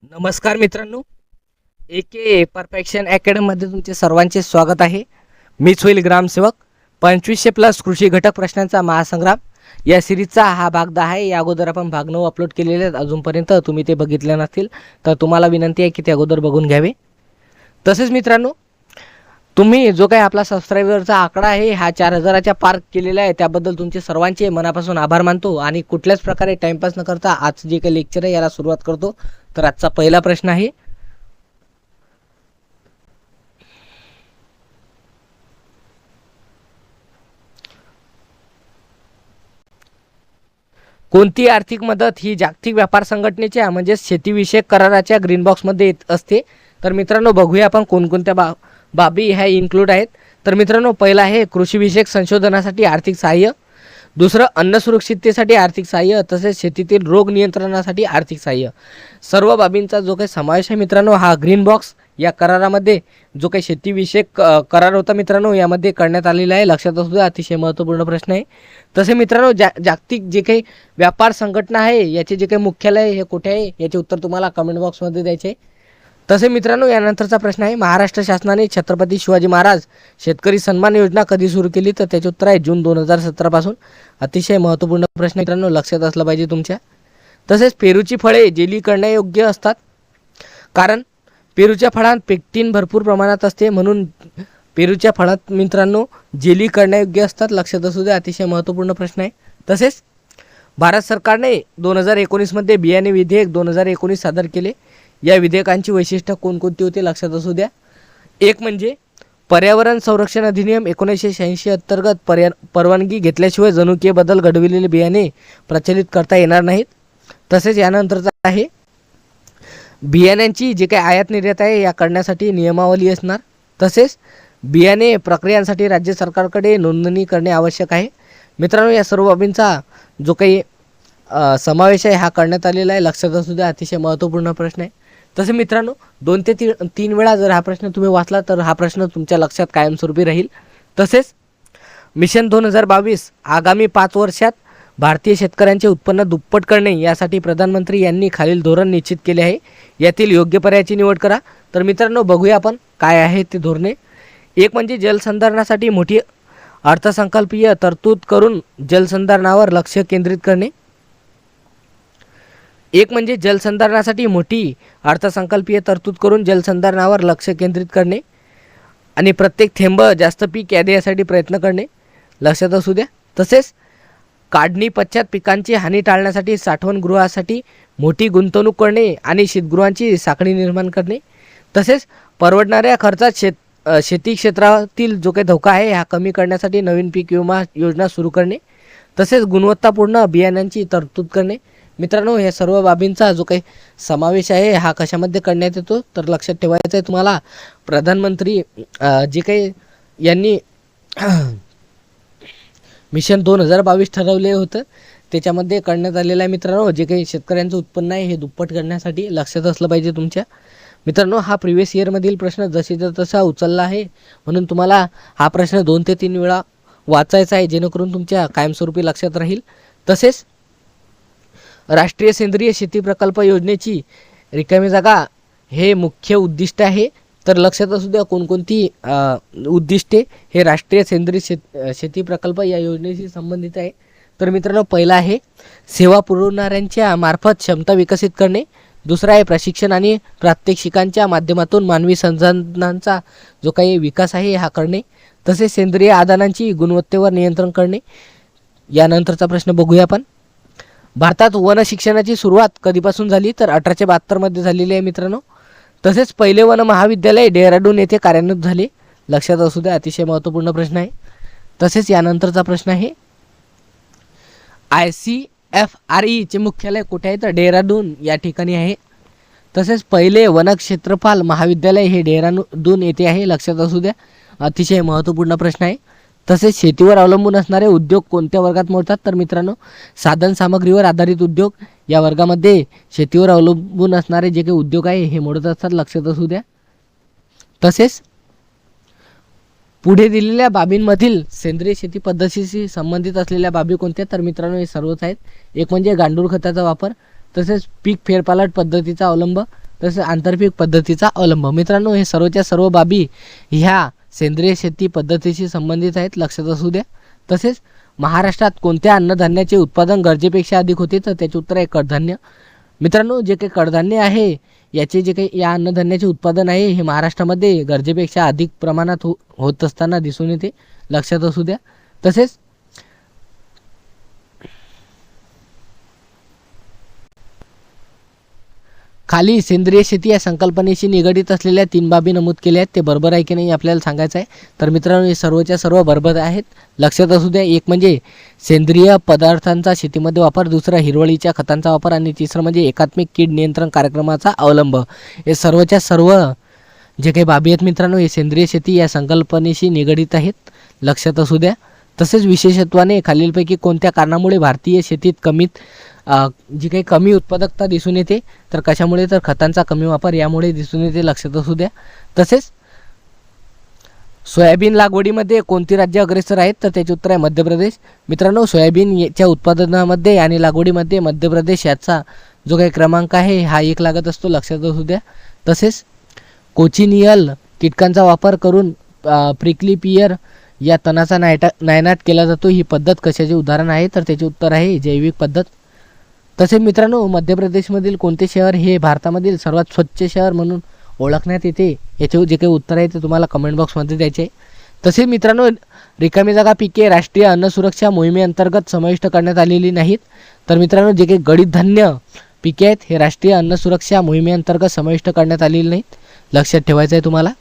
नमस्कार मित्रांनो, एके परफेक्शन अकॅडमीमध्ये तुमचे सर्वांचे स्वागत आहे. मीच होईल ग्रामसेवक. 2500+ कृषी घटक प्रश्नांचा महासंग्राम या सिरीजचा हा भाग 10 आहे. या अगोदर आपण भाग 9 अपलोड केलेले आहेत. अजूनपर्यंत तुम्ही ते बघितले नसतील तर तुम्हाला विनंती आहे की ते अगोदर बघून घ्यावे. तसेच मित्रांनो, तुम्ही जो काही आपला सबस्क्रायबरचा आकडा आहे हा 4000च्या पार केलेला आहे, त्याबद्दल तुमचे सर्वांचे मनापासून आभार मानतो. आणि कुठल्याच प्रकारे टाइमपास न करता आज जे काही लेक्चर आहे याला सुरुवात करतो. तर आजचा पहिला प्रश्न आहे, कोणती आर्थिक मदत ही जागतिक व्यापार संघटनेच्या म्हणजेच शेतीविषयक कराराच्या ग्रीन बॉक्समध्ये येत असते. तर मित्रांनो, बघूया आपण कोणकोणत्या बाबी ह्या इन्क्लूड आहेत. तर मित्रांनो, पहिला आहे कृषीविषयक संशोधनासाठी आर्थिक सहाय्य. दुसरं अन्न सुरक्षिततेसाठी आर्थिक सहाय्य. तसेच शेतीतील रोग नियंत्रणासाठी आर्थिक सहाय्य. सर्व बाबींचा जो काही समावेश आहे मित्रांनो, हा ग्रीन बॉक्स या करारामध्ये जो काही शेतीविषयक करार होता मित्रांनो यामध्ये करण्यात आलेला आहे. लक्षात असू द्या, अतिशय महत्त्वपूर्ण प्रश्न आहे. तसे मित्रांनो, जागतिक जे काही व्यापार संघटना आहे याचे जे काही मुख्यालय हे कुठे आहे याचे उत्तर तुम्हाला कमेंट बॉक्समध्ये द्यायचे आहे. तसे मित्रांनो, यानंतरचा प्रश्न आहे, महाराष्ट्र शासनाने छत्रपती शिवाजी महाराज शेतकरी सन्मान योजना कधी सुरू केली? तर त्याचे उत्तर आहे जून 2017 पासून. अतिशय महत्त्वपूर्ण प्रश्न मित्रांनो, लक्षात असलं पाहिजे तुमच्या. तसेच पेरूची फळे जेली करण्यायोग्य असतात, कारण पेरूच्या फळांत पेक्टिन भरपूर प्रमाणात असते, म्हणून पेरूच्या फळात मित्रांनो जेली करण्यायोग्य असतात. लक्षात असू द्या, अतिशय महत्त्वपूर्ण प्रश्न आहे. तसेच भारत सरकारने 2019 मध्ये बियाणे विधेयक 2019 सादर केले. या विधेयकांची वैशिष्ट्य कोणकोणती होती? लक्षात असू द्या. एक म्हणजे पर्यावरण संरक्षण अधिनियम 1986 अंतर्गत परवानगी घेतल्याशिवाय जनुकीय बदल घडविलेले बियाणे प्रचलित करता येणार नाहीत. तसेच यानंतरचा आहे, बियाण्यांची जे काही आयात निर्यात आहे या करण्यासाठी नियमावली असणार. तसेच बियाणे प्रक्रियांसाठी राज्य सरकारकडे नोंदणी करणे आवश्यक आहे. मित्रांनो, या सर्व बाबींचा जो काही समावेश आहे हा करण्यात आलेला आहे. लक्षात असू द्या, अतिशय महत्त्वपूर्ण प्रश्न आहे. तसे मित्रांनो, 2 ते 3 वेळा जर हा प्रश्न तुम्ही वाचला तर हा प्रश्न तुमच्या लक्षात कायमस्वरूपी राहील. तसेच मिशन 2022 आगामी 5 वर्षात भारतीय शेतकऱ्यांचे उत्पन्न दुप्पट करणे यासाठी प्रधानमंत्री यांनी खालील धोरण निश्चित केले आहे. यातील योग्य पर्यायाची निवड करा. तर मित्रांनो, बघूया आपण काय आहे ते धोरणे. एक म्हणजे जलसंधारणासाठी मोठी अर्थसंकल्पीय तरतूद करून जलसंधारणावर लक्ष केंद्रित करणे. एक म्हणजे जलसंधारणासाठी मोठी अर्थसंकल्पीय तरतूद करून जलसंधारणावर लक्ष केंद्रित करणे आणि प्रत्येक थेंब जास्त पीक यासाठी प्रयत्न करणे. लक्षात असू द्या. तसेच काढणी पश्चात पिकांची हानी टाळण्यासाठी साठवणगृहासाठी मोठी गुंतवणूक करणे आणि शीतगृहांची साखळी निर्माण करणे. तसेच परवडणाऱ्या खर्चात शेती क्षेत्रातील जो काही धोका आहे हा कमी करण्यासाठी नवीन पीक विमा योजना सुरू करणे. तसेच गुणवत्तापूर्ण बियाण्यांची तरतूद करणे. मित्रांनो, या सर्व बाबींचा जो काही समावेश आहे हा कशामध्ये करण्यात येतो? तर लक्षात ठेवायचं आहे तुम्हाला, प्रधानमंत्री जे काही यांनी मिशन 2022 ठरवले होतं त्याच्यामध्ये करण्यात आलेलं आहे. मित्रांनो, जे काही शेतकऱ्यांचं उत्पन्न आहे हे दुप्पट करण्यासाठी. लक्षात असलं पाहिजे तुमच्या. मित्रांनो, हा प्रिव्हियस इयरमधील प्रश्न जशीचा तसा उचलला आहे, म्हणून तुम्हाला हा प्रश्न 2 ते 3 वेळा वाचायचा आहे, जेणेकरून तुमच्या कायमस्वरूपी लक्षात राहील. तसेच राष्ट्रीय सेंद्रिय शेती प्रकल्प योजनेची रिकामी जागा हे मुख्य उद्दिष्ट आहे. तर लक्षात असू द्या, कोणकोणती उद्दिष्टे हे राष्ट्रीय सेंद्रिय शेती प्रकल्प या योजनेशी संबंधित आहे. तर मित्रांनो, पहिला आहे सेवा पुरवणाऱ्यांच्या मार्फत क्षमता विकसित करणे. दुसरा आहे प्रशिक्षण आणि प्रात्यक्षिकांच्या माध्यमातून मानवी संसाधनांचा जो काही विकास आहे हा करणे. तसेच सेंद्रिय आदानांची गुणवत्तेवर नियंत्रण करणे. यानंतरचा प्रश्न बघूया आपण, भारतात वन शिक्षणाची सुरुवात कधीपासून झाली? तर 1872 मध्ये झालेली आहे मित्रांनो. तसेच पहिले वन महाविद्यालय डेहराडून येथे कार्यान्वित झाले. लक्षात असू द्या, अतिशय महत्त्वपूर्ण प्रश्न आहे. तसेच यानंतरचा प्रश्न आहे, ICFRE चे मुख्यालय कुठे आहे? तर डेहराडून या ठिकाणी आहे. तसेच पहिले वन क्षेत्रपाल महाविद्यालय हे डेहराडून येथे आहे. लक्षात असू द्या, अतिशय महत्त्वपूर्ण प्रश्न आहे. तसेच शेतीवर अवलंबून असणारे उद्योग कोणत्या वर्गात मोडतात? तर मित्रांनो, साधन सामग्रीवर आधारित उद्योग या वर्गामध्ये शेतीवर अवलंबून असणारे जे काही उद्योग आहे हे मोडत असतात. लक्षात असू द्या. तसेच पुढे दिलेल्या बाबींमधील सेंद्रिय शेती पद्धतीशी संबंधित असलेल्या बाबी कोणत्या? तर मित्रांनो, हे सर्वच आहेत. एक म्हणजे गांडूळ खताचा वापर, तसेच पीक फेरपालट पद्धतीचा अवलंब, तसेच आंतरपीक पद्धतीचा अवलंब. मित्रांनो, हे सर्वच्या सर्व बाबी ह्या सेंद्रिय शेती पद्धतीशी संबंधित आहेत, लक्षात असू द्या. तसेच महाराष्ट्रात कोणत्या अन्नधान्याचे उत्पादन गरजेपेक्षा अधिक होते, तर त्याचे उत्तर आहे कडधान्य. मित्रांनो, जे काही कडधान्य आहे याचे जे काही या अन्नधान्याचे उत्पादन आहे हे महाराष्ट्रामध्ये गरजेपेक्षा अधिक प्रमाणात होत असताना दिसून येते, लक्षात असू द्या. तसेच खाली सेंद्रिय शेती या संकल्पनेशी निगडीत असलेल्या 3 बाबी नमूद केल्या आहेत, ते बरोबर आहे की नाही आपल्याला सांगायचं आहे. तर मित्रांनो, हे सर्वच्या सर्व बरोबर आहेत, लक्षात असू द्या. एक म्हणजे सेंद्रिय पदार्थांचा शेतीमध्ये वापर, दुसरं हिरवळीच्या खतांचा वापर आणि तिसरं म्हणजे एकात्मिक कीड नियंत्रण कार्यक्रमाचा अवलंब. हे सर्वच्या सर्व जे काही बाबी आहेत मित्रांनो, हे सेंद्रिय शेती या संकल्पनेशी निगडीत आहेत, लक्षात असू द्या. तसेच विशेषत्वाने खालीलपैकी कोणत्या कारणामुळे भारतीय शेतीत जी काही कमी उत्पादकता दिसून येते, तर कशामुळे, तर खतांचा कमी वापर यामुळे दिसून येते, लक्षात असू द्या. तसेच सोयाबीन लागवडीमध्ये कोणती राज्य अग्रेसर आहेत, तर त्याचे उत्तर आहे मध्य प्रदेश. मित्रांनो, सोयाबीनच्या उत्पादनामध्ये आणि लागवडीमध्ये मध्य प्रदेश याचा जो काही क्रमांक आहे हा 1 लागत असतो, लक्षात असू द्या. तसेच कोचिनियल कीटकांचा वापर करून प्रिकली पियर या तणाचा नायनाट केला जातो, ही पद्धत कशाचे उदाहरण आहे, तर त्याचे उत्तर आहे जैविक पद्धत. तसेच मित्रांनो, मध्य प्रदेशमधील कोणते शहर हे भारतामधील सर्वात स्वच्छ शहर म्हणून ओळखण्यात येते, याचे जे काही उत्तर आहे ते तुम्हाला कमेंट बॉक्समध्ये द्यायचे. तसेच मित्रांनो, रिकामी जागा पिके राष्ट्रीय अन्न सुरक्षा मोहिमेअंतर्गत समाविष्ट करण्यात आलेली नाहीत. तर मित्रांनो, जे काही गडीत धान्य पिके आहेत हे राष्ट्रीय अन्न सुरक्षा मोहिमेअंतर्गत समाविष्ट करण्यात आलेली नाहीत, लक्षात ठेवायचं आहे तुम्हाला.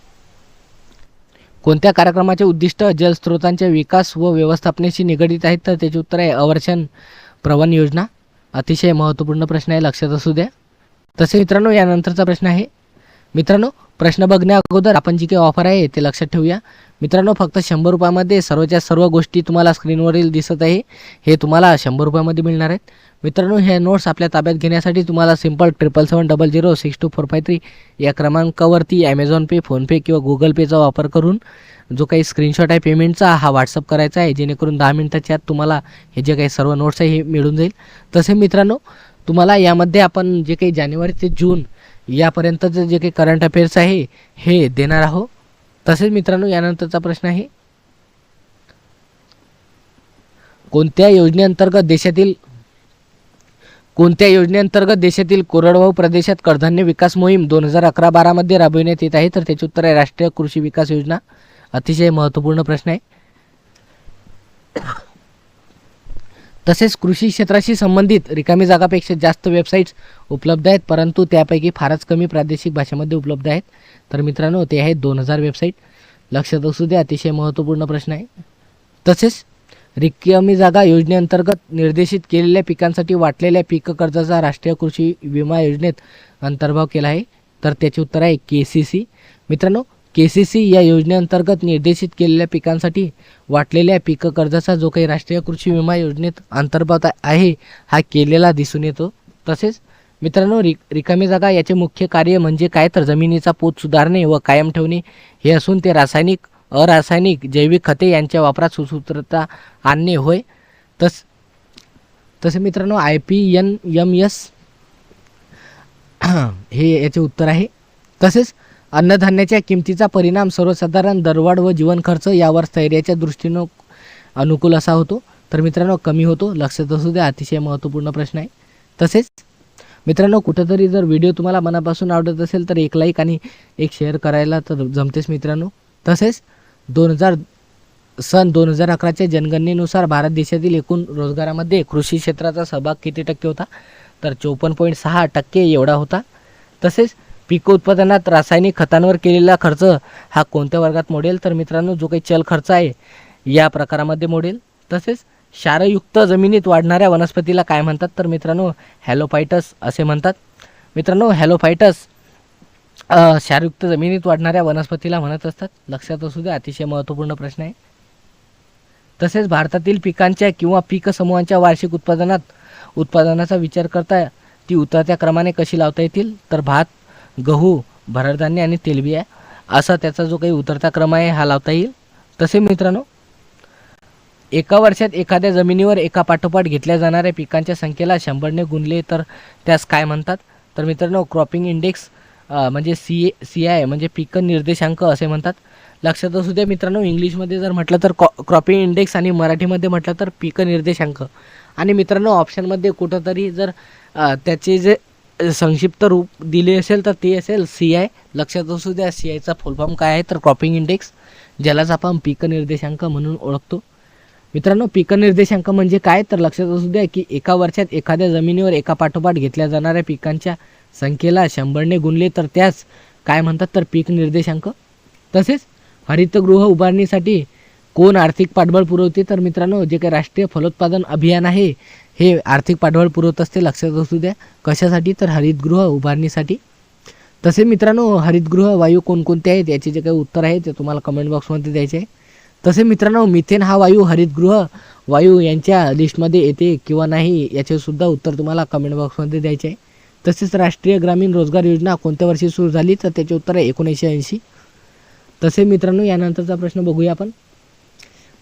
कोणत्या कार्यक्रमाचे उद्दिष्ट जलस्रोतांच्या विकास व व्यवस्थापनेशी निगडीत आहेत, तर त्याचे उत्तर आहे अवर्षण प्रवण योजना. अतिशय महत्त्वपूर्ण प्रश्न आहे, लक्षात असू द्या. तसे मित्रांनो, यानंतरचा प्रश्न आहे. मित्रांनो, प्रश्न बघण्या अगोदर आपण जी काही ऑफर आहे ते लक्षात ठेवूया. मित्रांनो, फक्त 100 रुपयामध्ये सर्वच्या सर्व गोष्टी तुम्हाला स्क्रीनवरील दिसत आहे हे तुम्हाला 100 रुपयामध्ये मिळणार आहेत. मित्रांनो, हे नोट्स आपल्या ताब्यात घेण्यासाठी तुम्हाला सिंपल 7770062453 या क्रमांकावरती ॲमेझॉन पे, फोनपे किंवा गुगल पेचा वापर करून जो काही स्क्रीनशॉट आहे पेमेंटचा हा व्हॉट्सअप करायचा आहे, जेणेकरून 10 मिनिटाच्या आत तुम्हाला हे जे काही सर्व नोट्स आहे हे मिळून जाईल. तसे मित्रांनो, तुम्हाला यामध्ये आपण जे काही जानेवारी ते जून यापर्यंतचं जे काही करंट अफेअर्स आहे हे देणार आहोत. तसेच मित्रांनो, यानंतरचा प्रश्न आहे, कोणत्या योजनेअंतर्गत देशातील कोरडवाहू प्रदेशात कडधान्य विकास मोहीम 2011-12 मध्ये राबविण्यात येत आहे, तर त्याचे उत्तर आहे राष्ट्रीय कृषी विकास योजना. अतिशय महत्त्वपूर्ण प्रश्न आहे. तसेच कृषी क्षेत्राशी संबंधित रिकामी जागापेक्षा जास्त वेबसाईट्स उपलब्ध आहेत, परंतु त्यापैकी फारच कमी प्रादेशिक भाषेमध्ये उपलब्ध आहेत. तर मित्रांनो, ते आहेत 2000 वेबसाईट, लक्षात असू द्या. अतिशय महत्त्वपूर्ण प्रश्न आहे. तसेच रिकामी जागा योजनेअंतर्गत निर्देशित केलेल्या पिकांसाठी वाटलेल्या पीक कर्जाचा राष्ट्रीय कृषी विमा योजनेत अंतर्भाव केला आहे, तर त्याचे उत्तर आहे KCC. मित्रांनो, KCC या योजनेअंतर्गत निर्देशित केलेल्या पिकांसाठी वाटलेल्या पीक कर्जाचा जो काही राष्ट्रीय कृषी विमा योजनेत अंतर्भाव आहे हा केलेला दिसून येतो. तसेच मित्रांनो, रिकामी जागा याचे मुख्य कार्य म्हणजे काय, तर जमिनीचा पोत सुधारणे व कायम ठेवणे हे असून ते रासायनिक, अरासायनिक, जैविक खते यांच्या वापरात सुसूत्रता आणणे होय. तसे मित्रांनो, IPNMS हे याचे उत्तर आहे. तसेच अन्नधान्याच्या किमतीचा परिणाम सर्वसाधारण दरवाढ व जीवन खर्च यावर स्थैर्याच्या दृष्टीनं अनुकूल असा होतो, तर मित्रांनो कमी होतो, लक्षात असू द्या. अतिशय महत्त्वपूर्ण प्रश्न आहे. तसेच मित्रांनो, कुठंतरी जर व्हिडिओ तुम्हाला मनापासून आवडत असेल तर एक लाईक आणि एक शेअर करायला तर जमतेच मित्रांनो. तसेच 2011च्या जनगणनेनुसार भारत देशातील एकूण रोजगारामध्ये कृषी क्षेत्राचा सहभाग किती टक्के होता, तर 54.6% एवढा होता. तसेच पीक उत्पादनात रासायनिक खतांवर केलेला खर्च हा कोणत्या वर्गात मोडेल, तर मित्रांनो जो काही चल खर्च आहे या प्रकारामध्ये मोडेल. तसेच क्षारयुक्त जमिनीत वाढणाऱ्या वनस्पतीला काय म्हणतात, तर मित्रांनो हॅलोफायटस असे म्हणतात. मित्रांनो, हॅलोफायटस क्षारयुक्त जमिनीत वाढणाऱ्या वनस्पतीला म्हणत असतात, लक्षात असू द्या. अतिशय महत्त्वपूर्ण प्रश्न आहे. तसेच भारतातील पिकांच्या किंवा पीक समूहांच्या वार्षिक उत्पादनाचा विचार करता ती उतरत्या क्रमाने कशी लावता येतील, तर भात, गहू, भरडधान्य आणि तेलबिया असा त्याचा जो काही उतरता क्रम आहे हा लावता येईल. तसे मित्रांनो, एका वर्षात एखाद्या जमिनीवर एका पाठोपाठ घेतल्या जाणाऱ्या पिकांच्या संख्येला 100ने गुणले तर त्यास काय म्हणतात, तर मित्रांनो क्रॉपिंग इंडेक्स म्हणजे सी आय म्हणजे पीक निर्देशांक असे म्हणतात. लक्षात असू द्या मित्रांनो, इंग्लिशमध्ये जर म्हटलं तर क्रॉपिंग इंडेक्स आणि मराठीमध्ये म्हटलं तर पीक निर्देशांक. आणि मित्रांनो ऑप्शनमध्ये कुठंतरी जर त्याचे जे संक्षिप्त रूप दिले असेल तर ते असेल सी आय. लक्षात असू द्या सी आयचा फुल फॉर्म काय आहे तर क्रॉपिंग इंडेक्स, ज्यालाच आपण पीक निर्देशांक म्हणून ओळखतो. मित्रांनो पीक निर्देशांक म्हणजे काय तर लक्षात असू द्या की एका वर्षात एखाद्या जमिनीवर एका पाठोपाठ घेतल्या जाणाऱ्या पिकांच्या संख्येला 100ने गुणले तर त्यास काय म्हणतात तर पीक निर्देशांक. तसेच हरितगृह उभारणीसाठी कोण आर्थिक पाठबळ पुरवते तर मित्रांनो जे काही राष्ट्रीय फलोत्पादन अभियान आहे हे आर्थिक पाठबळ पुरवत असते. लक्षात असू द्या कशासाठी तर हरितगृह उभारणीसाठी. तसे मित्रांनो हरितगृह वायू कोणकोणते आहेत याचे जे काही उत्तर आहे ते तुम्हाला कमेंट बॉक्समध्ये द्यायचे आहे. तसे मित्रांनो मिथेन हा वायू हरितगृह वायू यांच्या लिस्टमध्ये येते किंवा नाही याचे सुद्धा उत्तर तुम्हाला कमेंट बॉक्समध्ये द्यायचे आहे. तसेच राष्ट्रीय ग्रामीण रोजगार योजना कोणत्या वर्षी सुरू झाली तर त्याचे उत्तर आहे 1980. तसे मित्रांनो यानंतरचा प्रश्न बघूया आपण.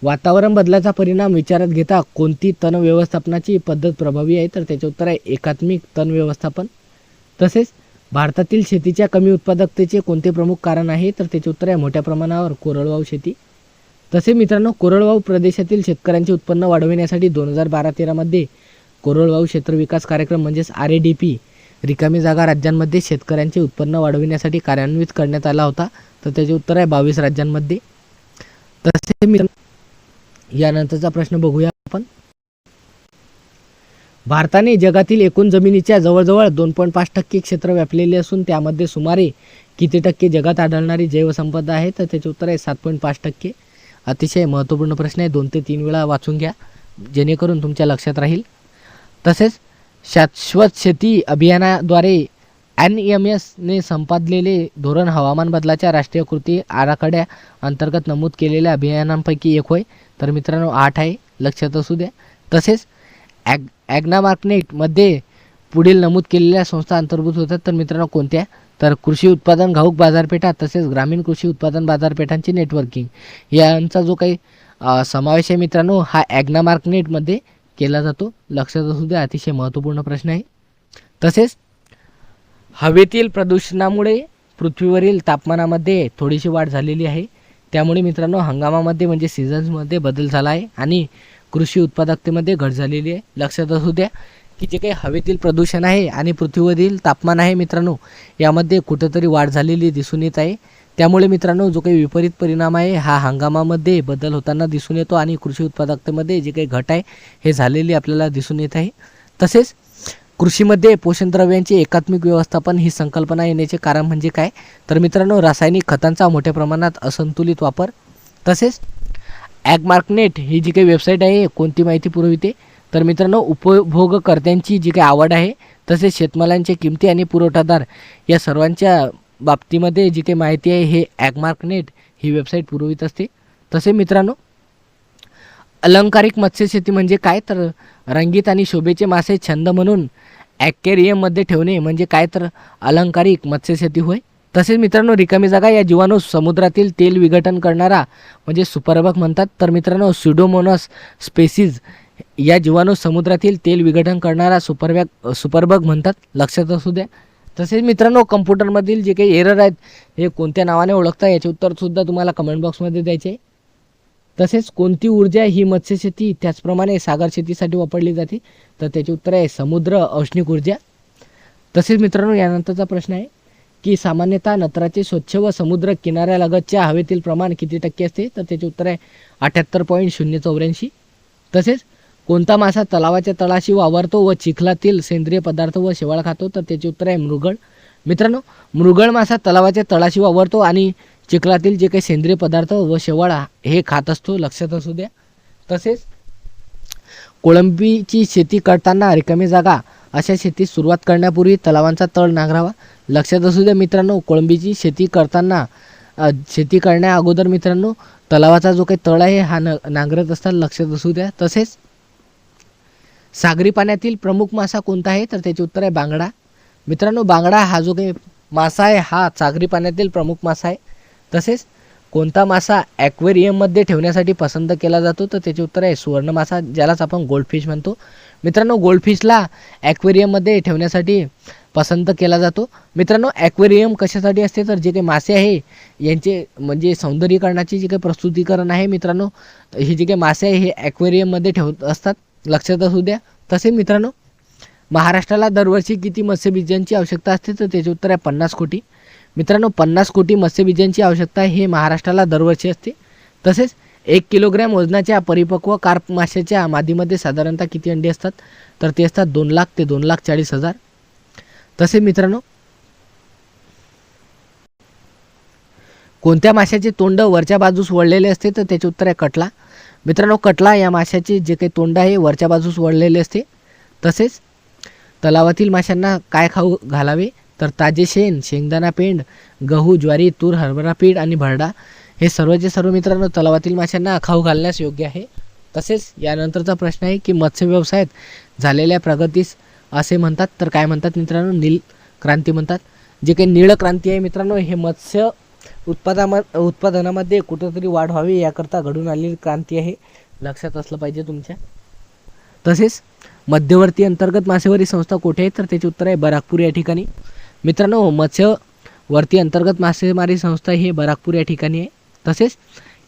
वातावरण बदलाचा परिणाम विचारात घेता कोणती तण व्यवस्थापनाची पद्धत प्रभावी आहे तर त्याचे उत्तर आहे एकात्मिक तण व्यवस्थापन. तसेच भारतातील शेतीच्या कमी उत्पादकतेचे कोणते प्रमुख कारण आहे तर त्याचे उत्तर आहे मोठ्या प्रमाणावर कोरडवाहू शेती. तसे मित्रांनो कोरडवाहू प्रदेशातील शेतकऱ्यांचे उत्पन्न वाढविण्यासाठी 2012-13 मध्ये कोरडवाहू क्षेत्र विकास कार्यक्रम म्हणजेच RADP रिकामी जागा राज्यांमध्ये शेतकऱ्यांचे उत्पन्न वाढविण्यासाठी कार्यान्वित करण्यात आला होता तर त्याचे उत्तर आहे 22 राज्यांमध्ये. तसे मित्रांनो यानंतरचा प्रश्न बघूया आपण. भारताने जगातील एकूण जमिनीच्या जवळजवळ 2.5% क्षेत्र व्यापलेले असून त्यामध्ये सुमारे किती टक्के जगात आढळणारी जैवसंपदा आहे तर त्याचे उत्तर आहे 7.5%. अतिशय महत्त्वपूर्ण प्रश्न आहे, 2 ते 3 वेळा वाचून घ्या जेणेकरून तुमच्या लक्षात राहील. तसेच शाश्वत शेती अभियानाद्वारे NMSने संपादलेले धोरण हवामान बदलाच्या राष्ट्रीय कृती आराखड्या अंतर्गत नमूद केलेल्या अभियानांपैकी एक होय तर मित्रांनो 8 आहे. लक्षात असू द्या. तसेच ॲग्नामार्कनेटमध्ये पुढील नमूद केलेल्या संस्था अंतर्भूत होतात तर मित्रांनो कोणत्या तर कृषी उत्पादन घाऊक बाजारपेठा तसेच ग्रामीण कृषी उत्पादन बाजारपेठांची नेटवर्किंग यांचा जो काही समावेश आहे मित्रांनो हा ॲग्नामार्कनेटमध्ये केला जातो. लक्षात असू द्या अतिशय महत्त्वपूर्ण प्रश्न आहे. तसेच हवेतील प्रदूषणामुळे पृथ्वीवरील तापमानामध्ये थोडीशी वाढ झालेली आहे. त्यामुळे मित्रांनो हंगामामध्ये म्हणजे सीझन्समध्ये बदल झाला आहे आणि कृषी उत्पादकतेमध्ये घट झालेली आहे. लक्षात असू द्या की जे काही हवेतील प्रदूषण आहे आणि पृथ्वीवरील तापमान आहे मित्रांनो यामध्ये कुठंतरी वाढ झालेली दिसून येत आहे. त्यामुळे मित्रांनो जो काही विपरीत परिणाम आहे हा हंगामामध्ये बदल होताना दिसून येतो आणि कृषी उत्पादकतेमध्ये जे काही घट आहे हे झालेली आपल्याला दिसून येत आहे. तसेच कृषीमध्ये पोषण द्रव्यांचे एकात्मिक व्यवस्थापन ही संकल्पना येण्याचे कारण म्हणजे काय तर मित्रांनो रासायनिक खतांचा मोठ्या प्रमाणात असंतुलित वापर. तसेच ॲग्मार्कनेट ही जी काही वेबसाईट आहे कोणती माहिती पुरविते तर मित्रांनो उपभोगकर्त्यांची जी काही आवड आहे तसेच शेतमालांच्या किमती आणि पुरवठादार या सर्वांच्या बाबतीमध्ये जी काही माहिती आहे हे ॲग्मार्कनेट ही वेबसाईट पुरवित असते. तसे मित्रांनो अलंकारिक मत्स्यशेती म्हणजे काय तर रंगीत आणि शोभेचे मासे छंद म्हणून ॲक्वेरियममध्ये ठेवणे म्हणजे काय तर अलंकारिक मत्स्यशेती होय. तसेच मित्रांनो रिकामी जागा या जीवाणू समुद्रातील तेल विघटन करणारा म्हणजे सुपरबग म्हणतात तर मित्रांनो स्युडोमोनास स्पेसीज या जीवाणू समुद्रातील तेल विघटन करणारा सुपरबग म्हणतात. लक्षात असू द्या. तसेच मित्रांनो कम्प्युटरमधील जे काही एरर आहेत हे कोणत्या नावाने ओळखता याचे उत्तरसुद्धा तुम्हाला कमेंट बॉक्समध्ये द्यायचे आहे. तसेच कोणती ऊर्जा ही मत्स्यशेती त्याचप्रमाणे सागर शेतीसाठी वापरली जाते तर त्याचे उत्तर आहे समुद्र औष्णिक ऊर्जा. तसेच मित्रांनो यानंतरचा प्रश्न आहे की सामान्यतः नत्राचे स्वच्छ व समुद्र किनाऱ्यालगतच्या हवेतील प्रमाण किती टक्के असते तर त्याचे उत्तर आहे 78.084. तसेच कोणता मासा तलावाच्या तळाशी वावरतो व चिखलातील सेंद्रिय पदार्थ व शेवाळ खातो तर त्याचे उत्तर आहे मृगळ. मित्रांनो मृगळ मासा तलावाच्या तळाशी वावरतो आणि चिखलातील जे काही सेंद्रिय पदार्थ व शेवाळ हे खात असतो. लक्षात असू द्या. तसेच कोळंबीची शेती करताना रिकामी जागा अशा शेतीस सुरुवात करण्यापूर्वी तलावांचा तळ नांगरावा. लक्षात असू द्या मित्रांनो कोळंबीची शेती करताना शेती करण्या अगोदर मित्रांनो तलावाचा जो काही तळ आहे हा नांगरत असतात. लक्षात असू द्या. तसेच सागरी पाण्यातील प्रमुख मासा कोणता आहे तर त्याचे उत्तर आहे बांगडा. मित्रांनो बांगडा हा जो काही मासा आहे हा सागरी पाण्यातील प्रमुख मासा आहे. तसेच कोणता मासा ॲक्वेरियममध्ये ठेवण्यासाठी पसंत केला जातो? तर त्याचे उत्तर आहे सुवर्ण मासा, ज्यालाच आपण गोल्डफिश म्हणतो. मित्रांनो, गोल्डफिशला ॲक्वेरियममध्ये ठेवण्यासाठी पसंत केला जातो. मित्रांनो, ॲक्वेरियम कशासाठी असते? तर जे काही मासे आहे यांचे म्हणजे सौंदर्यीकरणाची जे काही प्रस्तुतीकरण आहे मित्रांनो, हे जे काही मासे आहे हे ॲक्वेरियममध्ये ठेवत असतात, लक्षात असू द्या. तसे मित्रांनो, महाराष्ट्राला दरवर्षी किती मत्स्यबीजांची आवश्यकता असते? तर त्याचे उत्तर आहे 50 कोटी. मित्रांनो, 50 कोटी मत्स्यबीजांची आवश्यकता हे महाराष्ट्राला दरवर्षी असते. तसेच 1 किलोग्रॅम वजनाच्या परिपक्व कार्प माशाच्या मादीमध्ये साधारणतः किती अंडी असतात? तर ते असतात 2 लाख ते 2,40,000. तसे मित्रांनो, कोणत्या माशाचे तोंड वरच्या बाजूस वळलेले असते? तर त्याचे उत्तर आहे कटला. मित्रांनो, कटला या माशाचे जे काही तोंड आहे वरच्या बाजूस वळलेले असते. तसेच तलावातील माशांना काय खाऊ घालावे? तर ताजे शेण, शेंगदाणा पेंड, गहू, ज्वारी, तूर, हरभरा पीठ आणि भरडा हे सर्वचे सर्व मित्रांनो तलावातील माशांना खाऊ घालण्यास योग्य आहे. तसेच यानंतरचा प्रश्न आहे की मत्स्य व्यवसायात झालेल्या प्रगतीस असे म्हणतात. तर काय म्हणतात मित्रांनो? नील क्रांती म्हणतात. जे काही नीळ क्रांती आहे मित्रांनो, हे मत्स्य उत्पादनामध्ये कुठेतरी वाढ व्हावी याकरता घडून आलेली क्रांती आहे, लक्षात असलं पाहिजे तुमच्या. तसेच मध्यवर्ती अंतर्गत मासेमारी संस्था कुठे आहे? तर त्याचे उत्तर आहे बराकपूर या ठिकाणी. मित्रांनो, मत्स्यवर्ती अंतर्गत मासेमारी संस्था हे बराकपूर या ठिकाणी आहे. तसेच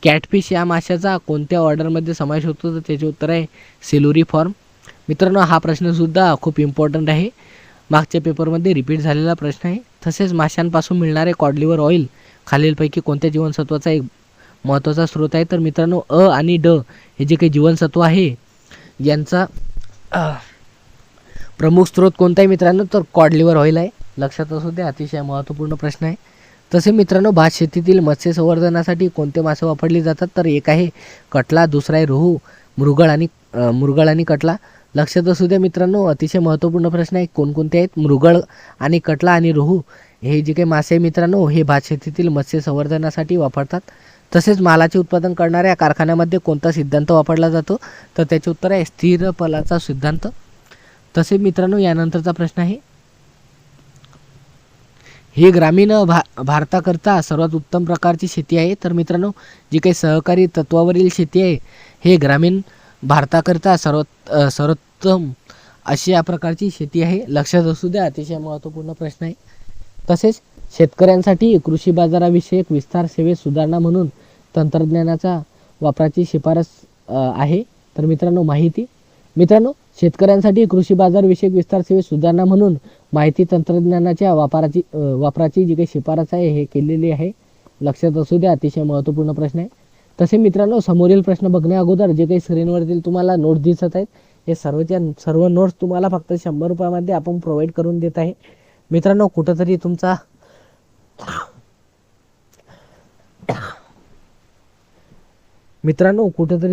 कॅटफिश या माशाचा कोणत्या ऑर्डरमध्ये समावेश होतो? तर त्याचे उत्तर आहे सिल्व्हरी फॉर्म. मित्रांनो, हा प्रश्नसुद्धा खूप इम्पॉर्टंट आहे, मागच्या पेपरमध्ये रिपीट झालेला प्रश्न आहे. तसेच माशांपासून मिळणारे कॉड लिव्हर ऑइल खालीलपैकी कोणत्या जीवनसत्वाचा एक महत्त्वाचा स्रोत आहे? तर मित्रांनो, अ आणि ड हे जे काही जीवनसत्व आहे यांचा प्रमुख स्रोत कोणता आहे मित्रांनो? तर कॉड लिव्हर ऑइल आहे, लक्षात असू द्या. अतिशय महत्त्वपूर्ण प्रश्न आहे. तसे मित्रांनो, भात शेतीतील मत्स्य संवर्धनासाठी कोणते मासे वापरले जातात? तर एक आहे कटला, दुसरा आहे रोहू, मृगळ आणि कटला, लक्षात असू द्या मित्रांनो. अतिशय महत्त्वपूर्ण प्रश्न आहे. कोणकोणते आहेत? मृगळ आणि कटला आणि रोहू हे जे काही मासे आहे मित्रांनो, हे भात शेतीतील मत्स्य संवर्धनासाठी वापरतात. तसेच मालाचे उत्पादन करणाऱ्या कारखान्यामध्ये कोणता सिद्धांत वापरला जातो? तर त्याचे उत्तर आहे स्थिर पलाचा सिद्धांत. तसे मित्रांनो, यानंतरचा प्रश्न आहे, हे ग्रामीण भारताकरता सर्वात उत्तम प्रकारची शेती आहे. तर मित्रांनो, जी काही सहकारी तत्वावरील शेती आहे हे ग्रामीण भारताकरता सर्वोत्तम अशी या प्रकारची शेती आहे, लक्षात असू द्या. अतिशय महत्त्वपूर्ण प्रश्न आहे. तसेच शेतकऱ्यांसाठी कृषी बाजाराविषयक विस्तार सेवेत सुधारणा म्हणून तंत्रज्ञानाचा वापराची शिफारस आहे. तर मित्रांनो, माहिती. मित्रांनो, शेतकऱ्यांसाठी कृषी बाजार विषयक विस्तार सेवेत सुधारणा म्हणून माहिती तंत्रज्ञानाच्या वापराची जी काही शिफारस आहे हे केलेली आहे, लक्षात असू द्या. अतिशय महत्त्वपूर्ण प्रश्न आहे. तसे मित्रांनो, समोरील प्रश्न बघण्या अगोदर जे काही स्क्रीनवरती तुम्हाला नोट्स दिसत आहेत हे सर्व नोट्स तुम्हाला फक्त 100 रुपयामध्ये आपण प्रोव्हाइड करून देत आहे. मित्रांनो, कुठंतरी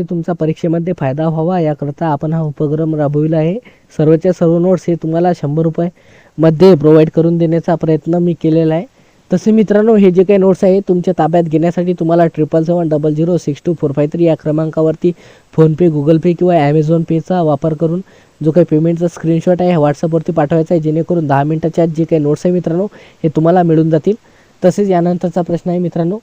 तुमचा परीक्षेमध्ये फायदा व्हावा याकरता आपण हा उपक्रम राबविला आहे. सर्वच्या सर्व नोट्स हे तुम्हाला 100 रुपयामध्ये प्रोव्हाइड करून देण्याचा प्रयत्न मी केलेला आहे. तसे मित्रांनो, हे जे काही नोट्स आहे तुमच्या ताब्यात घेण्यासाठी तुम्हाला 7770062453 या क्रमांकावरती फोनपे, गुगल पे किंवा ॲमेझॉन पेचा वापर करून जो काही पेमेंटचा स्क्रीनशॉट आहे व्हॉट्सअपवरती पाठवायचा आहे, जेणेकरून 10 मिनिटाच्या जे काही नोट्स आहे मित्रांनो हे तुम्हाला मिळून जातील. तसेच यानंतरचा प्रश्न आहे मित्रांनो,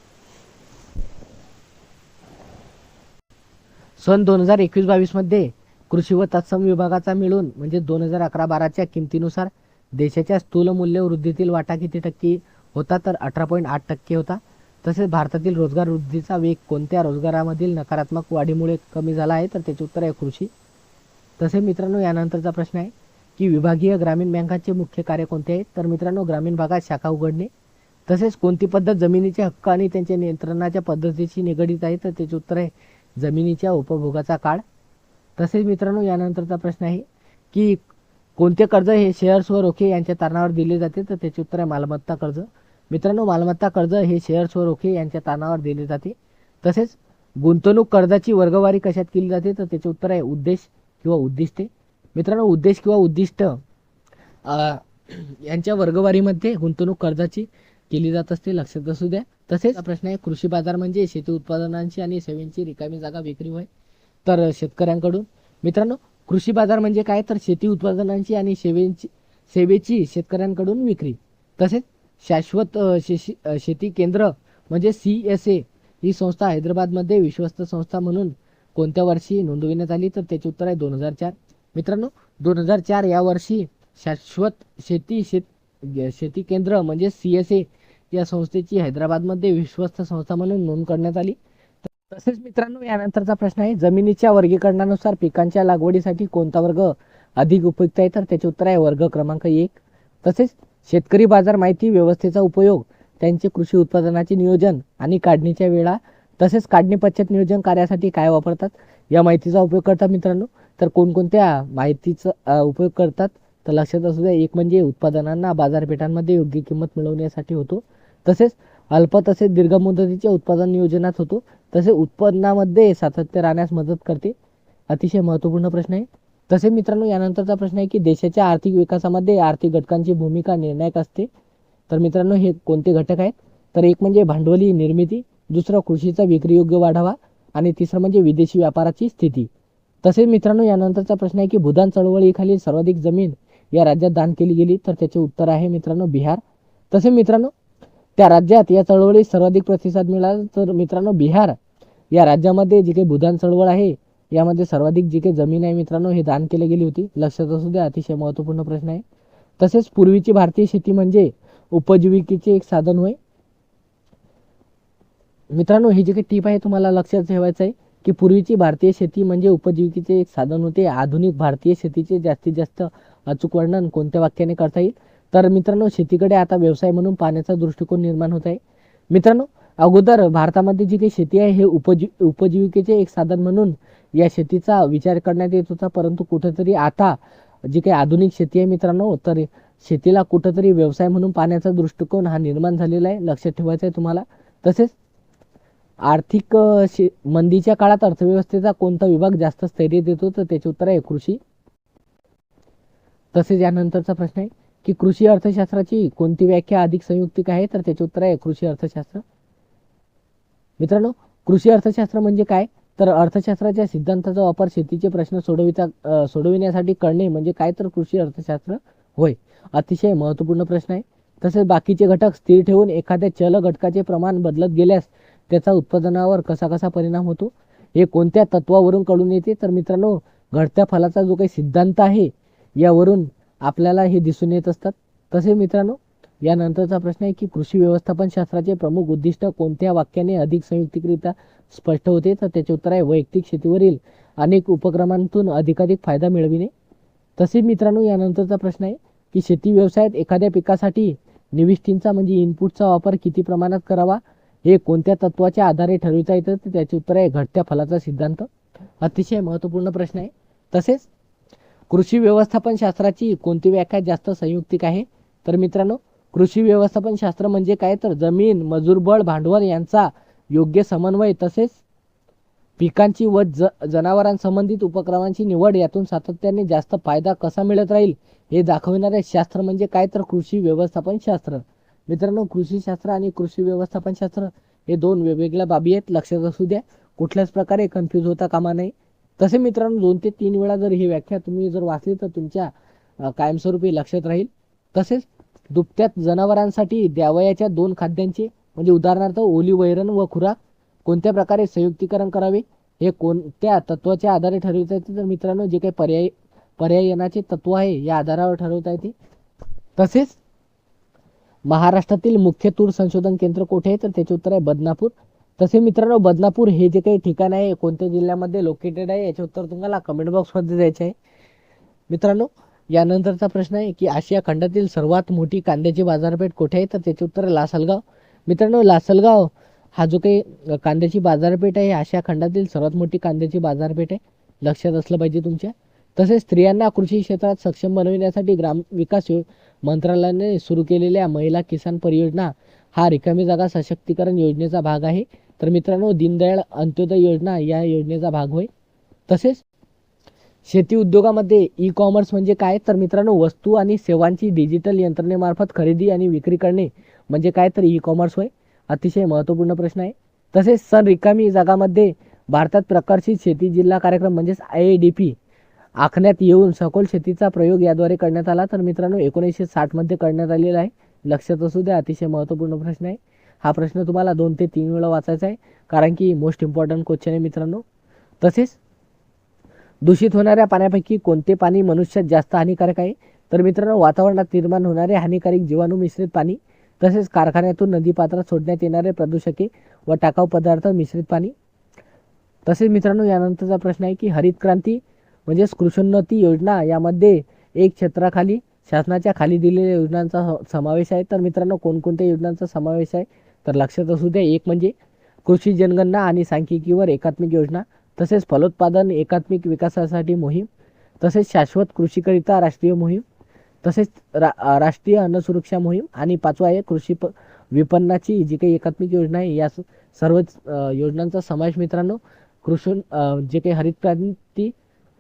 सन 2021-22 मध्ये कृषी व तत्सम विभागाचा मिळून म्हणजे 2011-12च्या किमतीनुसार देशाच्या स्थूल मूल्य वृद्धीतील वाटा किती टक्के होता? तर 18.8% होता. तसेच भारतातील रोजगार वृद्धीचा वेग कोणत्या रोजगारामधील नकारात्मक वाढीमुळे कमी झाला आहे? तर त्याचे उत्तर आहे कृषी. तसे मित्रांनो, यानंतरचा प्रश्न आहे की विभागीय ग्रामीण बँकांचे मुख्य कार्य कोणते आहेत? तर मित्रांनो, ग्रामीण भागात शाखा उघडणे. तसेच कोणती पद्धत जमिनीचे हक्क आणि त्यांच्या नियंत्रणाच्या पद्धतीशी निगडीत आहे? तर त्याचे उत्तर आहे जमिनीच्या उपभोगाचा काळ. तसेच मित्रांनो, यानंतरचा प्रश्न आहे की कोणते कर्ज हे शेअर्स व रोखे यांच्या तारणावर दिले जाते? तर त्याचे उत्तर आहे मालमत्ता कर्ज. मित्रांनो, मालमत्ता कर्ज हे शेअर्स व रोखे यांच्या तारणावर दिले जाते. तसेच गुंतवणूक कर्जाची वर्गवारी कशात केली जाते? तर त्याचे उत्तर आहे उद्देश किंवा उद्दिष्टे. मित्रांनो, उद्देश किंवा उद्दिष्ट यांच्या वर्गवारीमध्ये गुंतवणूक कर्जाची केली जात असते, लक्षात असू द्या. तसेच प्रश्न आहे कृषी बाजार म्हणजे शेती उत्पादनांची आणि सेवांची रिकामी जागा विक्री होय तर शेतकऱ्यांकडून. मित्रांनो, कृषी बाजार म्हणजे काय? तर शेती उत्पादनांची आणि सेवेची शेतकऱ्यांकडून विक्री. तसेच शाश्वत शेती केंद्र म्हणजे CSA ही संस्था हैदराबादमध्ये विश्वस्त संस्था म्हणून कोणत्या वर्षी नोंदविण्यात आली? तर त्याचे उत्तर आहे 2004. मित्रांनो 2004 या वर्षी शाश्वत शेती केंद्र म्हणजे CSA या संस्थेची हैदराबादमध्ये विश्वस्त संस्था म्हणून नोंद करण्यात आली. तसेच मित्रांनो यानंतरचा प्रश्न आहे, जमिनीच्या वर्गीकरणानुसार पिकांच्या लागवडीसाठी कोणता वर्ग अधिक उपयुक्त आहे? तर त्याचे उत्तर आहे वर्ग क्रमांक 1. तसेच शेतकरी बाजार माहिती व्यवस्थेचा उपयोग त्यांचे कृषी उत्पादनाचे नियोजन आणि काढणीच्या वेळा तसेच काढणी पश्चात नियोजन कार्यासाठी काय वापरतात? या माहितीचा उपयोग करतात मित्रांनो. तर कोणकोणत्या माहितीचा उपयोग करतात? तर लक्षात असू द्या, एक म्हणजे उत्पादनांना बाजारपेठांमध्ये योग्य किंमत मिळवण्यासाठी होतो. तसेच अल्प तसेच दीर्घ मुदतीच्या उत्पादन नियोजनात होतो. तसेच उत्पन्नामध्ये सातत्य राहण्यास मदत करते. अतिशय महत्त्वपूर्ण प्रश्न आहे. तसेच मित्रांनो यानंतरचा प्रश्न आहे की देशाच्या आर्थिक विकासामध्ये आर्थिक घटकांची भूमिका निर्णायक असते. तर मित्रांनो हे कोणते घटक आहेत? तर एक म्हणजे भांडवली निर्मिती, दुसरं कृषीचा विक्रीयोग्य वाढावा आणि तिसरं म्हणजे विदेशी व्यापाराची स्थिती. तसेच मित्रांनो यानंतरचा प्रश्न आहे की भूदान चळवळीखाली सर्वाधिक जमीन या राज्यात दान केली गेली? तर त्याचे उत्तर आहे मित्रांनो बिहार. तसेच मित्रांनो त्या राज्यात या चळवळीत सर्वाधिक प्रतिसाद मिळाला तर मित्रांनो बिहार या राज्यामध्ये जी काही भूदान चळवळ आहे यामध्ये सर्वाधिक जी काही जमीन आहे मित्रांनो हे दान केली गेली होती. लक्षात असू द्या, अतिशय महत्त्वपूर्ण प्रश्न आहे. तसेच पूर्वीची भारतीय शेती म्हणजे उपजीविकेचे एक साधन होय. मित्रांनो ही जी काही टीप आहे तुम्हाला लक्षात ठेवायचं आहे की पूर्वीची भारतीय शेती म्हणजे उपजीविकेचे एक साधन होते. आधुनिक भारतीय शेतीचे जास्तीत जास्त अचूक वर्णन कोणत्या वाक्याने करता येईल? तर मित्रांनो शेतीकडे आता व्यवसाय म्हणून पाहण्याचा दृष्टिकोन निर्माण होत आहे. मित्रांनो अगोदर भारतामध्ये जी काही शेती आहे हे उपजीविकेचे एक साधन म्हणून या शेतीचा विचार करण्यात येत होता, परंतु कुठेतरी आता जी काही आधुनिक शेती आहे मित्रांनो तर शेतीला कुठेतरी व्यवसाय म्हणून पाहण्याचा दृष्टिकोन हा निर्माण झालेला आहे. लक्षात ठेवायचं आहे तुम्हाला. तसेच आर्थिक मंदीच्या काळात अर्थव्यवस्थेचा कोणता विभाग जास्त स्थैर्य देतो? तर त्याचे उत्तर आहे कृषी. तसेच यानंतरचा प्रश्न आहे की कृषी अर्थशास्त्राची कोणती व्याख्या अधिक संयुक्तिक आहे? तर त्याचे उत्तर आहे कृषी अर्थशास्त्र. मित्रांनो कृषी अर्थशास्त्र म्हणजे काय? तर अर्थशास्त्राच्या सिद्धांताचा वापर शेतीचे प्रश्न सोडविण्यासाठी करणे म्हणजे काय? तर कृषी अर्थशास्त्र होय. अतिशय महत्त्वपूर्ण प्रश्न आहे. तसेच बाकीचे घटक स्थिर ठेवून एखाद्या चल घटकाचे प्रमाण बदलत गेल्यास त्याचा उत्पादनावर कसा कसा परिणाम होतो? हे कोणत्या तत्वावरून कळून येते? तर मित्रांनो घटत्या फलाचा जो काही सिद्धांत आहे यावरून आपल्याला हे दिसून येत असतात. तसेच मित्रांनो यानंतरचा प्रश्न आहे की कृषी व्यवस्थापन शास्त्राचे प्रमुख उद्दिष्ट कोणत्या वाक्याने अधिक संयुक्तिकरित्या स्पष्ट होते? तर त्याचे उत्तर आहे वैयक्तिक शेतीवरील अनेक उपक्रमांतून अधिकाधिक फायदा मिळविणे. तसेच मित्रांनो यानंतरचा प्रश्न आहे की शेती व्यवसायात एखाद्या पिकासाठी निविष्ठींचा म्हणजे इनपुटचा वापर किती प्रमाणात करावा हे कोणत्या तत्वाच्या आधारे ठरविता येतं? तर त्याचे उत्तर आहे घटत्या फलाचा सिद्धांत. अतिशय महत्त्वपूर्ण प्रश्न आहे. तसेच कृषी व्यवस्थापन शास्त्राची कोणती व्याख्या जास्त संयुक्तिक आहे? तर मित्रांनो कृषी व्यवस्थापन शास्त्र म्हणजे काय? तर जमीन, मजूरबळ, भांडवल यांचा योग्य समन्वय तसेच पिकांची व जनावरांसंबंधित उपक्रमांची निवड यातून सातत्याने जास्त फायदा कसा मिळत राहील हे दाखविणारे शास्त्र म्हणजे काय? तर कृषी व्यवस्थापन शास्त्र. मित्रांनो कृषी शास्त्र आणि कृषी व्यवस्थापन शास्त्र हे दोन वेगवेगळ्या बाबी आहेत. लक्षात असू द्या, कुठल्याच प्रकारे कन्फ्यूज होता कामा नये. तसे मित्रांनो 2 ते 3 वेळा जर ही व्याख्या तुम्ही जर वाचली तर तुमच्या कायमस्वरूपी लक्षात राहील. तसेच दुभत्या जनावरांसाठी द्यावयाच्या 2 खाद्यांचे म्हणजे उदाहरणार्थ ओली वैरण व खुराक कोणत्या प्रकारे संयुक्तीकरण करावे हे कोणत्या तत्वाच्या आधारे ठरवता येते? तर मित्रांनो जे काही पर्यायनाचे तत्व आहे या आधारावर ठरवता येते. तसेच महाराष्ट्रातील मुख्य तूर संशोधन केंद्र कुठे आहे? तर त्याचे उत्तर आहे बदनापूर. तसे मित्रांनो बदनापूर हे जे काही ठिकाण आहे कोणत्या जिल्ह्यामध्ये लोकेटेड आहे याचे उत्तर तुम्हाला कमेंट बॉक्समध्ये द्यायचे आहे. मित्रांनो यानंतरचा प्रश्न आहे की आशिया खंडातील सर्वात मोठी कांद्याची बाजारपेठ कुठे आहे? तर त्याचे उत्तर आहे लासलगाव. मित्रांनो लासलगाव हा जो काही कांद्याची बाजारपेठ आहे आशिया खंडातील सर्वात मोठी कांद्याची बाजारपेठ आहे. लक्षात असलं पाहिजे तुमच्या. तसेच स्त्रियांना कृषी क्षेत्रात सक्षम बनविण्यासाठी ग्रामविकास मंत्रालयाने सुरू केलेल्या महिला किसान परियोजना हा रिकामी जागा सशक्तीकरण योजनेचा भाग आहे. तर मित्रांनो दीनदयाळ अंत्योदय योजना या योजनेचा भाग होय. तसेच शेती उद्योगामध्ये ई कॉमर्स म्हणजे काय? तर मित्रांनो वस्तू आणि सेवांची डिजिटल यंत्रणेमार्फत खरेदी आणि विक्री करणे म्हणजे काय? तर ई कॉमर्स होय. अतिशय महत्त्वपूर्ण प्रश्न आहे. तसेच सन रिकामी जागामध्ये भारतात प्रकर्षित शेती जिल्हा कार्यक्रम म्हणजेच IADP आखण्यात येऊन सखोल शेतीचा प्रयोग याद्वारे करण्यात आला. तर मित्रांनो 1960 मध्ये करण्यात आलेला आहे. लक्षात असू द्या, अतिशय महत्त्वपूर्ण प्रश्न आहे. हा प्रश्न तुम्हाला 2 ते 3 वेळा वाचायचा आहे, कारण की मोस्ट इम्पॉर्टंट क्वेश्चन आहे मित्रांनो. तसेच दूषित होणाऱ्या पाण्यापैकी कोणते पाणी मनुष्यात जास्त हानिकारक आहे? तर मित्रांनो, वातावरणात निर्माण होणारे हानिकारक जीवाणू मिश्रित पाणी, तसेच कारखान्यातून नदीपात्रात सोडण्यात येणारे प्रदूषके व टाकाऊ पदार्थ मिश्रित पाणी. तसेच मित्रांनो, यानंतरचा प्रश्न आहे की हरित क्रांती म्हणजेच कृषोन्नती योजना यामध्ये एक क्षेत्राखाली शासनाच्या खाली दिलेल्या योजनांचा समावेश आहे. तर मित्रांनो, कोणकोणत्या योजनांचा समावेश आहे तर लक्षात असू द्या. एक म्हणजे कृषी जनगणना आणि सांख्यिकीवर एकात्मिक योजना, तसेच फलोत्पादन एकात्मिक विकासासाठी मोहीम, तसेच शाश्वत कृषीकरिता राष्ट्रीय मोहीम, तसेच राष्ट्रीय अन्न सुरक्षा मोहीम, आणि 5वा आहे कृषी विपणनाची जी काही एकात्मिक योजना आहे. या सर्वच योजनांचा समावेश मित्रांनो जे काही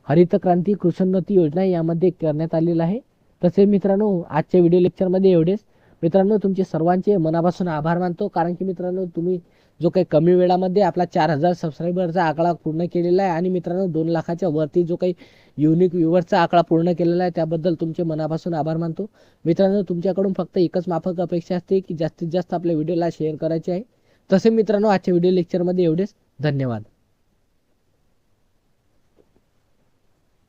हरित क्रांती कृषोन्नती योजना यामध्ये करण्यात आलेला आहे. तसेच मित्रांनो, आजच्या व्हिडिओ लेक्चरमध्ये एवढेच. मित्रांनो, तुमचे सर्वांचे मनापासून आभार मानतो, कारण की मित्रांनो, तुम्ही जो काही कमी वेळामध्ये आपला 4000 सबस्क्रायबरचा आकडा पूर्ण केलेला आहे, आणि मित्रांनो 2 लाखाच्या वरती जो काही युनिक व्ह्यूअर्सचा आकडा पूर्ण केलेला आहे, त्याबद्दल तुमचे मनापासून आभार मानतो. मित्रांनो, तुमच्याकडून फक्त एकच माफक अपेक्षा असते की जास्तीत जास्त आपल्या व्हिडिओला शेअर करायचे आहे. तसे मित्रांनो, आजच्या व्हिडिओ लेक्चरमध्ये एवढेच. धन्यवाद.